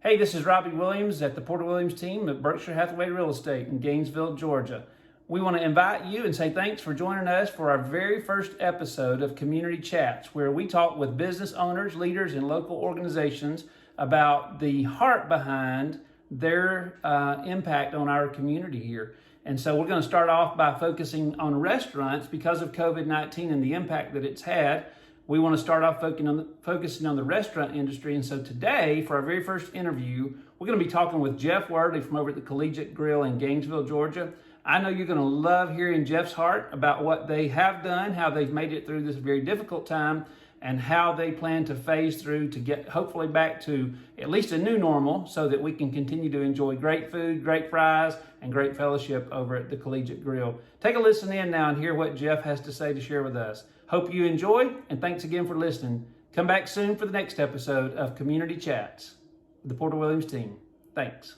Hey, this is Robbie Williams at the Porter Williams team at Berkshire Hathaway Real Estate in Gainesville, Georgia. We want to invite you and say thanks for joining us for our very first episode of Community Chats, where we talk with business owners, leaders, and local organizations about the heart behind their impact on our community here. And so we're going to start off by focusing on restaurants because of COVID-19 and the impact that it's had. We want to start off focusing on the restaurant industry. And so today, for our very first interview, we're going to be talking with Jeff Worley from over at the Collegiate Grill in Gainesville, Georgia. I know you're going to love hearing Jeff's heart about what they have done, how they've made it through this very difficult time, and how they plan to phase through to get hopefully back to at least a new normal so that we can continue to enjoy great food, great fries, and great fellowship over at the Collegiate Grill. Take a listen in now and hear what Jeff has to say to share with us. Hope you enjoy, and thanks again for listening. Come back soon for the next episode of Community Chats with the Porter Williams team. Thanks.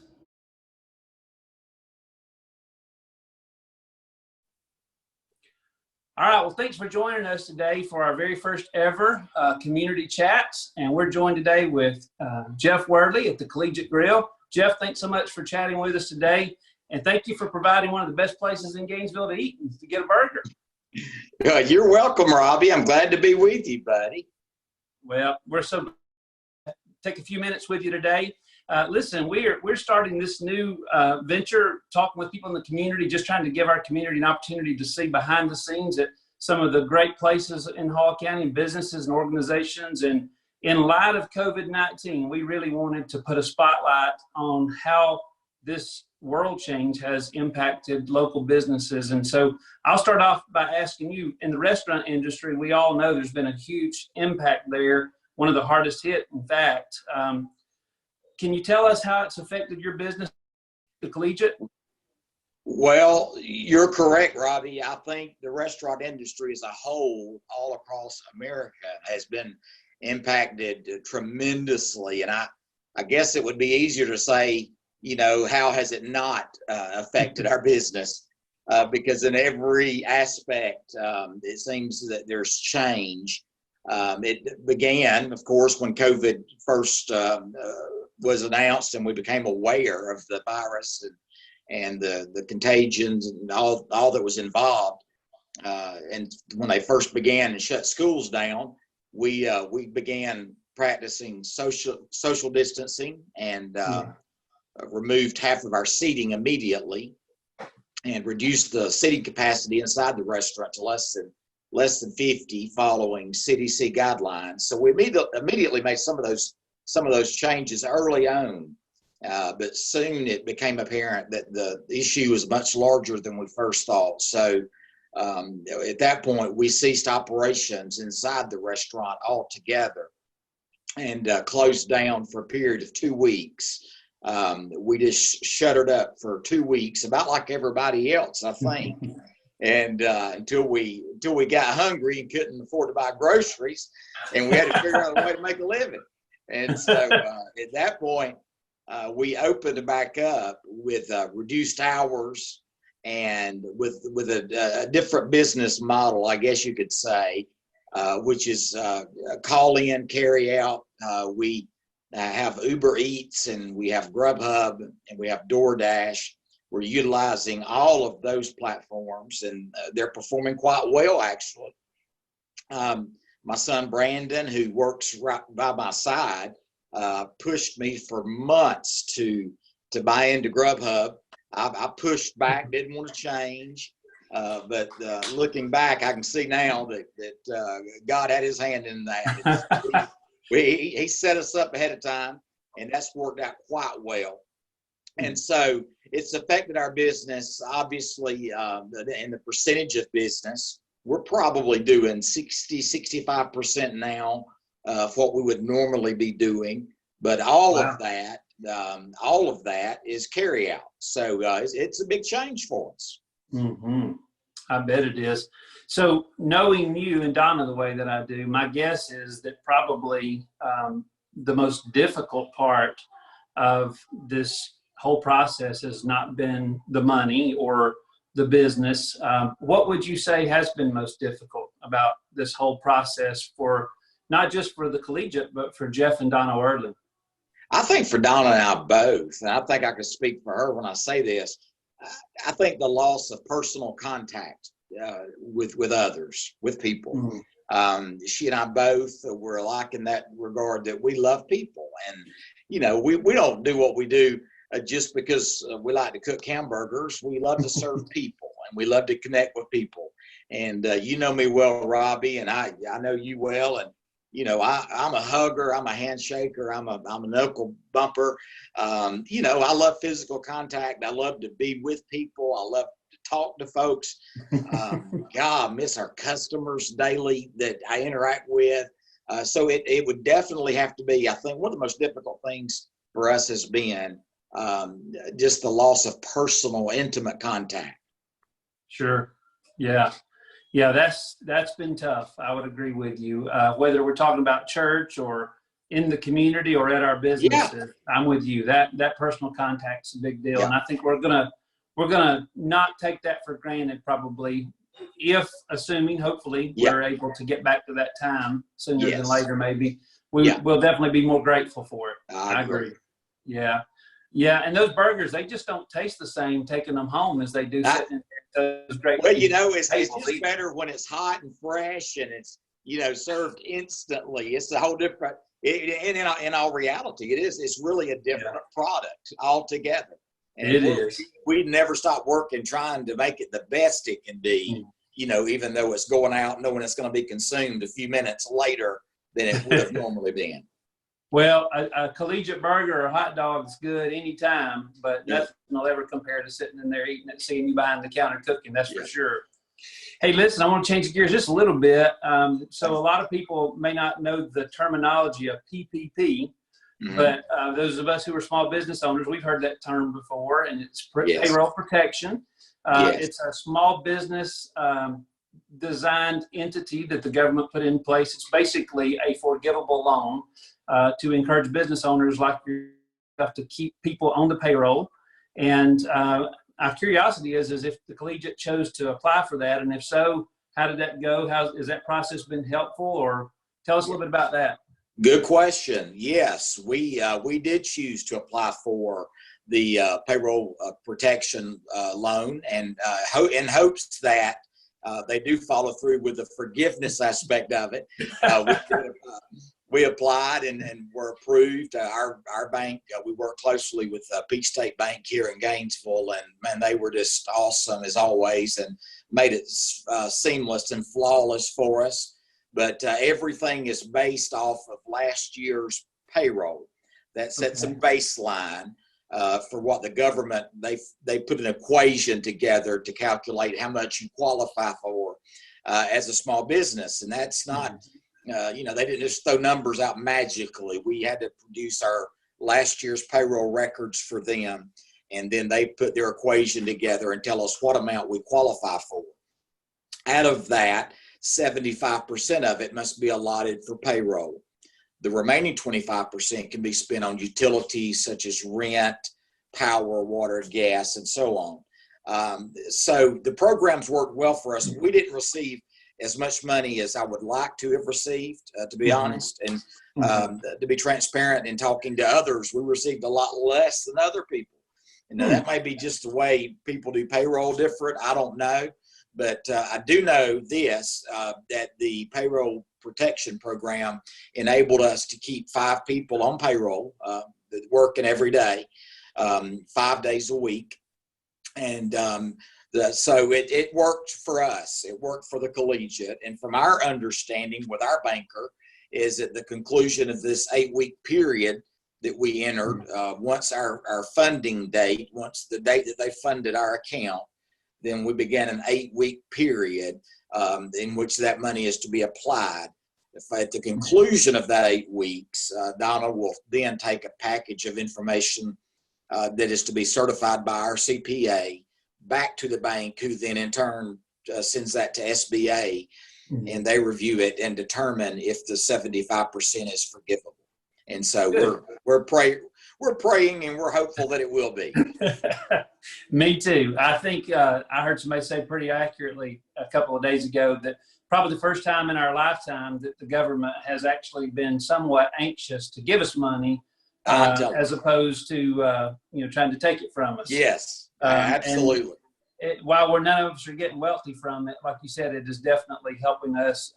All right, well, thanks for joining us today for our very first ever Community Chats. And we're joined today with Jeff Worley at the Collegiate Grill. Jeff, thanks so much for chatting with us today. And thank you for providing one of the best places in Gainesville to eat and to get a burger. You're welcome, Robbie. I'm glad to be with you, buddy. Well, we're so take a few minutes with you today. Listen, we're starting this new venture, talking with people in the community, just trying to give our community an opportunity to see behind the scenes at some of the great places in Hall County, businesses and organizations. And in light of COVID-19, we really wanted to put a spotlight on how this world change has impacted local businesses. And so I'll start off by asking you, in the restaurant industry, we all know there's been a huge impact there, one of the hardest hit, in fact. Can you tell us how it's affected your business, the Collegiate? Well, you're correct, Robbie. I think the restaurant industry as a whole, all across America, has been impacted tremendously. And I guess it would be easier to say, how has it not affected our business? Because in every aspect, it seems that there's change. It began, of course, when COVID first was announced and we became aware of the virus and the contagions and all that was involved. And when they first began and shut schools down, we began practicing social distancing and removed half of our seating immediately and reduced the seating capacity inside the restaurant to less than 50 following CDC guidelines. So we immediately made some of those changes early on, but soon it became apparent that the issue was much larger than we first thought. So at that point, we ceased operations inside the restaurant altogether and closed down for a period of 2 weeks. We just shuttered up for 2 weeks, about like everybody else, I think. And until we got hungry and couldn't afford to buy groceries, and we had to figure out a way to make a living. And so at that point, we opened back up with reduced hours and with a different business model, I guess you could say, which is call in, carry out. We have Uber Eats and we have Grubhub and we have DoorDash. We're utilizing all of those platforms and they're performing quite well, actually. My son, Brandon, who works right by my side, pushed me for months to buy into Grubhub. I pushed back, didn't want to change. But looking back, I can see now that God had his hand in that. He set us up ahead of time, and that's worked out quite well. And so it's affected our business, obviously, in the percentage of business. We're probably doing 65% now of what we would normally be doing. But all of that is carry out. So it's a big change for us. Mm-hmm. I bet it is. So knowing you and Donna the way that I do, my guess is that probably the most difficult part of this whole process has not been the money or the business. What would you say has been most difficult about this whole process for not just for the Collegiate, but for Jeff and Donna Worley? I think for Donna and I both, and I think I could speak for her when I say this, I think the loss of personal contact with others, with people. Mm-hmm. She and I both were alike in that regard, that we love people. And, we don't do what we do just because we like to cook hamburgers. We love to serve people, and we love to connect with people. And you know me well, Robbie, and I know you well. And I'm a hugger, I'm a handshaker, I'm a knuckle bumper. I love physical contact. I love to be with people. I love to talk to folks. God, I miss our customers daily that I interact with. So it would definitely have to be, I think, one of the most difficult things for us has been just the loss of personal, intimate contact. Sure. Yeah. Yeah, that's been tough. I would agree with you. Whether we're talking about church or in the community or at our businesses, I'm with you. That personal contact's a big deal, and I think we're gonna not take that for granted. Probably, if assuming, hopefully, we're able to get back to that time sooner than later. Maybe we'll definitely be more grateful for it. I agree. Yeah. Yeah, and those burgers, they just don't taste the same taking them home as they do sitting in those great. Well, it's just better when it's hot and fresh and it's, served instantly. It's a whole different, in all reality, it's really a different product altogether. And we never stop working trying to make it the best it can be, even though it's going out, knowing it's going to be consumed a few minutes later than it would have normally been. Well, a collegiate burger or a hot dog is good anytime, but nothing will ever compare to sitting in there eating it, seeing you behind the counter cooking. That's for sure. Hey, listen, I want to change gears just a little bit. So a lot of people may not know the terminology of PPP, but those of us who are small business owners, we've heard that term before, and it's payroll protection. It's a small business designed entity that the government put in place. It's basically a forgivable loan to encourage business owners like yourself to keep people on the payroll. And our curiosity is if the Collegiate chose to apply for that, and if so, how did that go? Has that process been helpful? Or tell us a little bit about that. Good question. Yes, we did choose to apply for the payroll protection loan, and in hopes that they do follow through with the forgiveness aspect of it. We applied and were approved. Our bank, we work closely with Peach State Bank here in Gainesville, and man, they were just awesome as always and made it seamless and flawless for us. But everything is based off of last year's payroll. That sets a baseline for what the government, they put an equation together to calculate how much you qualify for as a small business. And that's not, they didn't just throw numbers out magically. We had to produce our last year's payroll records for them. And then they put their equation together and tell us what amount we qualify for. Out of that, 75% of it must be allotted for payroll. The remaining 25% can be spent on utilities such as rent, power, water, gas, and so on. So the programs worked well for us. We didn't receive as much money as I would like to have received, to be honest. And to be transparent in talking to others, we received a lot less than other people. And that may be just the way people do payroll different. I don't know. But I do know this, that the payroll protection program enabled us to keep 5 people on payroll, working every day, 5 days a week. And so it worked for us. It worked for the Collegiate. And from our understanding with our banker is at the conclusion of this 8-week period that we entered, once our funding date, once the date that they funded our account, then we began an 8-week period in which that money is to be applied. If at the conclusion of that 8 weeks, Donna will then take a package of information that is to be certified by our CPA back to the bank, who then in turn sends that to SBA, and they review it and determine if the 75% is forgivable. And so we're praying and we're hopeful that it will be. Me too. I think I heard somebody say pretty accurately a couple of days ago that probably the first time in our lifetime that the government has actually been somewhat anxious to give us money as opposed to trying to take it from us. Yes, absolutely. While none of us are getting wealthy from it, like you said, it is definitely helping us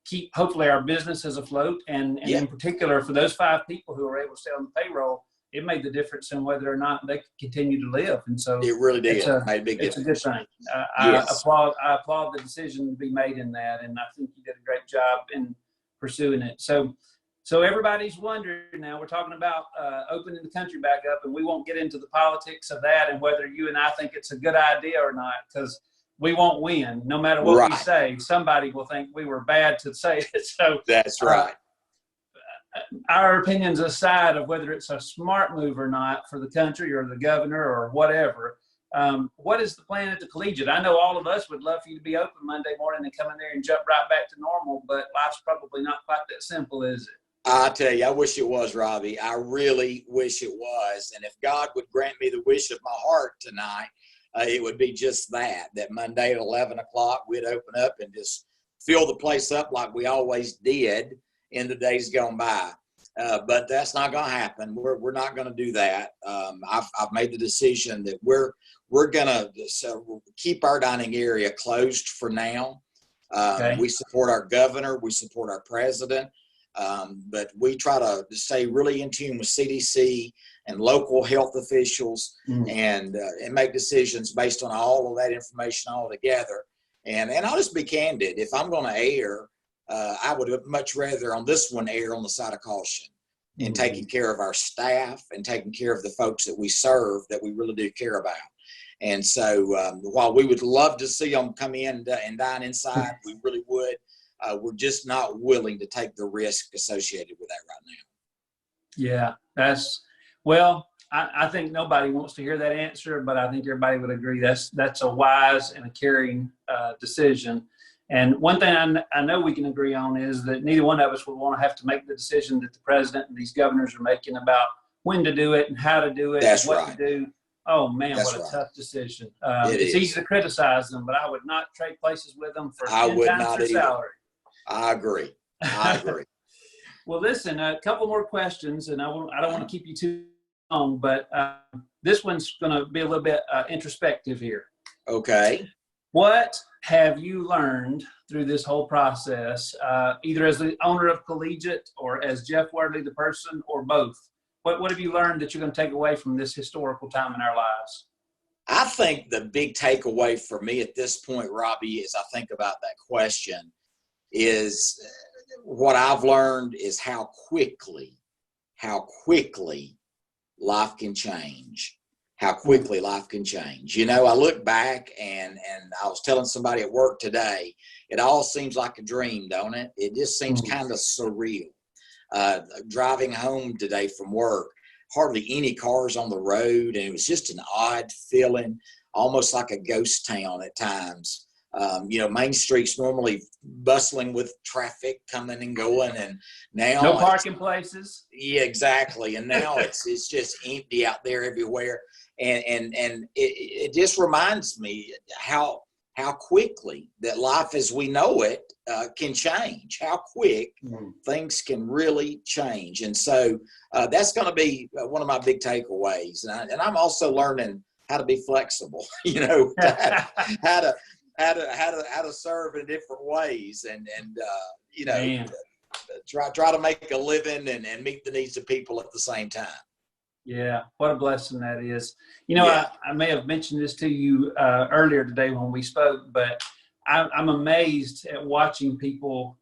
keep hopefully our businesses afloat. And in particular, for those 5 people who were able to stay on the payroll, it made the difference in whether or not they could continue to live. And so it really did. Made a big difference. It's a good thing. Yes. I applaud the decision to be made in that, and I think you did a great job in pursuing it. So everybody's wondering now, we're talking about opening the country back up, and we won't get into the politics of that and whether you and I think it's a good idea or not, because we won't win. No matter what we say, somebody will think we were bad to say it. So that's right. Our opinions aside of whether it's a smart move or not for the country or the governor or whatever, what is the plan at the Collegiate? I know all of us would love for you to be open Monday morning and come in there and jump right back to normal, but life's probably not quite that simple, is it? I tell you, I wish it was, Robbie. I really wish it was. And if God would grant me the wish of my heart tonight, it would be just that Monday at 11 o'clock, we'd open up and just fill the place up like we always did in the days gone by. But that's not going to happen. We're not going to do that. I've made the decision that we're going to keep our dining area closed for now. We support our governor. We support our president. But we try to stay really in tune with CDC and local health officials and make decisions based on all of that information all together. And I'll just be candid. If I'm going to err, I would much rather on this one err on the side of caution and taking care of our staff and taking care of the folks that we serve that we really do care about. And so while we would love to see them come in and dine inside, we really would. We're just not willing to take the risk associated with that right now. Yeah, I think nobody wants to hear that answer, but I think everybody would agree that's a wise and a caring decision. And one thing I know we can agree on is that neither one of us would want to have to make the decision that the president and these governors are making about when to do it and how to do it and what to do. Oh, man, what a tough decision. It's easy to criticize them, but I would not trade places with them for 10 times their salary. I agree. Well, listen, a couple more questions, and I don't want to keep you too long, but this one's going to be a little bit introspective here. Okay. What have you learned through this whole process, either as the owner of Collegiate or as Jeff Worley, the person, or both? What have you learned that you're going to take away from this historical time in our lives? I think the big takeaway for me at this point, Robbie, as I think about that question, is what I've learned is how quickly life can change. How quickly life can change. You know, I look back and I was telling somebody at work today, it all seems like a dream, don't it? It just seems kind of surreal. Driving home today from work, hardly any cars on the road, and it was just an odd feeling, almost like a ghost town at times. Main Street's normally bustling with traffic coming and going, and now no parking places. Yeah, exactly. And now it's just empty out there everywhere. And it just reminds me how quickly that life as we know it can change, how quick things can really change. And so that's going to be one of my big takeaways. And I'm also learning how to be flexible, how to serve in different ways and try to make a living and meet the needs of people at the same time. Yeah, what a blessing that is. I may have mentioned this to you earlier today when we spoke, but I'm amazed at watching people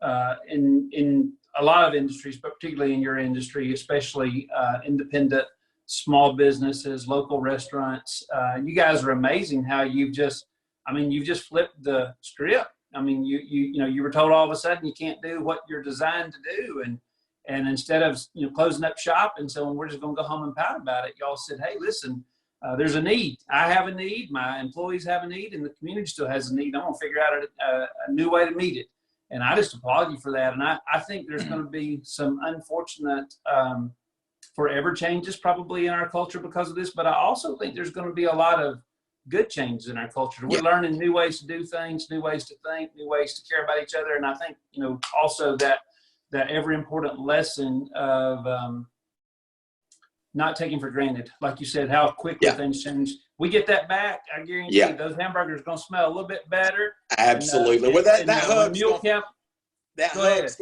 in a lot of industries, but particularly in your industry, especially independent small businesses, local restaurants. You guys are amazing how you've just flipped the script. I mean, you were told all of a sudden you can't do what you're designed to do, and instead of closing up shop and saying we're just going to go home and pout about it, y'all said, hey, listen, there's a need. I have a need. My employees have a need, and the community still has a need. I'm going to figure out a new way to meet it. And I just applaud you for that. And I think there's going to be some unfortunate forever changes probably in our culture because of this. But I also think there's going to be a lot of good changes in our culture. We're learning new ways to do things, new ways to think, new ways to care about each other. And I think, also that ever important lesson of not taking for granted. Like you said, how quickly things change. We get that back, I guarantee you, those hamburgers are going to smell a little bit better. Absolutely. And, well, that when hug's Mule going Camp, that hug's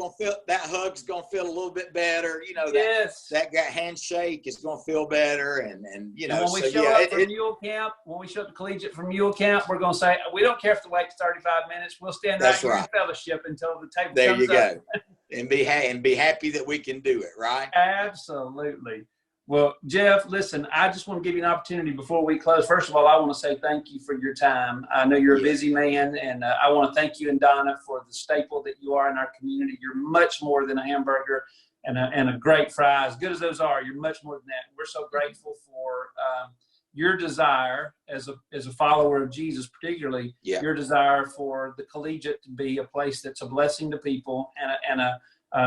gonna feel a little bit better. You know, that handshake is gonna feel better, and you know. And when we show up for Mule Camp, when we show up to Collegiate for Mule Camp, we're gonna say we don't care if the wait's 35 minutes. We'll stand right here in fellowship until the table there comes you up. go, and be happy that we can do it. Right? Absolutely. Well, Jeff, listen, I just want to give you an opportunity before we close. First of all, I want to say thank you for your time. I know you're a busy man, and I want to thank you and Donna for the staple that you are in our community. You're much more than a hamburger and a great fry. As good as those are, you're much more than that. We're so grateful for your desire as a follower of Jesus, particularly your desire for the Collegiate to be a place that's a blessing to people and a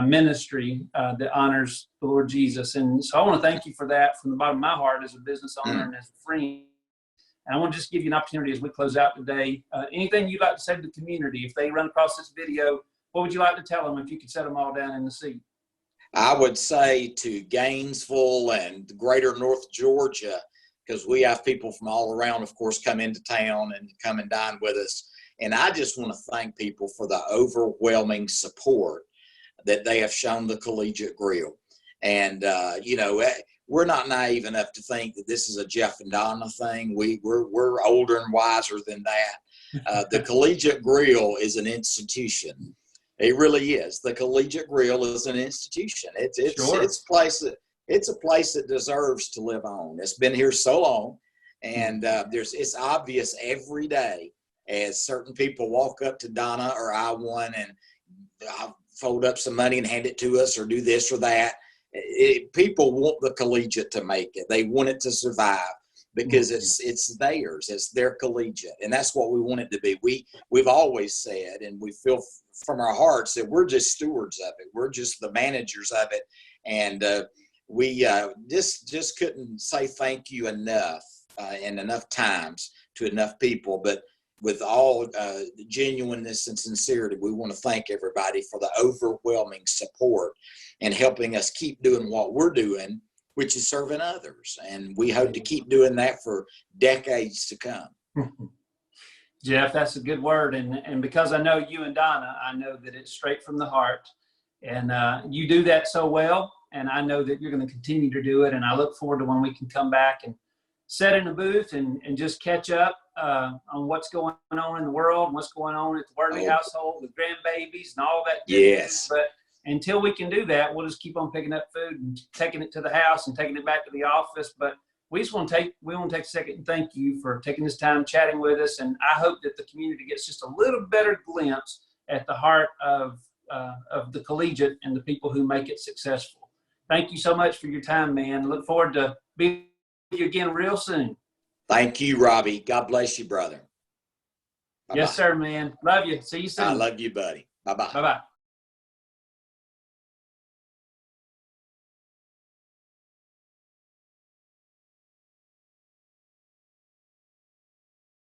ministry that honors the Lord Jesus. And so I want to thank you for that from the bottom of my heart as a business owner and as a friend. And I want to just give you an opportunity as we close out today. Anything you'd like to say to the community, if they run across this video, what would you like to tell them if you could set them all down in the seat? I would say to Gainesville and greater North Georgia, because we have people from all around, of course, come into town and come and dine with us. And I just want to thank people for the overwhelming support that they have shown the Collegiate Grill. And, you know, we're not naive enough to think that this is a Jeff and Donna thing. We're older and wiser than that. The Collegiate Grill is an institution. It really is. The Collegiate Grill is an institution. It's a place that deserves to live on. It's been here so long, and it's obvious every day as certain people walk up to Donna or I one and fold up some money and hand it to us or do this or that. People want the Collegiate to make it. They want it to survive because it's theirs. It's their Collegiate, and that's what we want it to be. We've always said, and we feel from our hearts that we're just stewards of it. We're just the managers of it, and we just couldn't say thank you enough and enough times to enough people. But with all genuineness and sincerity, we want to thank everybody for the overwhelming support and helping us keep doing what we're doing, which is serving others. And we hope to keep doing that for decades to come. Jeff, that's a good word. And because I know you and Donna, I know that it's straight from the heart. And you do that so well. And I know that you're going to continue to do it. And I look forward to when we can come back and sit in a booth and just catch up on what's going on in the world and what's going on at the Worley household with grandbabies and all that good news. But until we can do that, we'll just keep on picking up food and taking it to the house and taking it back to the office. But we want to take a second and thank you for taking this time chatting with us. And I hope that the community gets just a little better glimpse at the heart of the Collegiate and the people who make it successful. Thank you so much for your time, man. Look forward to being with you again real soon. Thank you, Robbie. God bless you, brother. Bye-bye. Yes, sir, man. Love you. See you soon. I love you, buddy. Bye-bye. Bye-bye.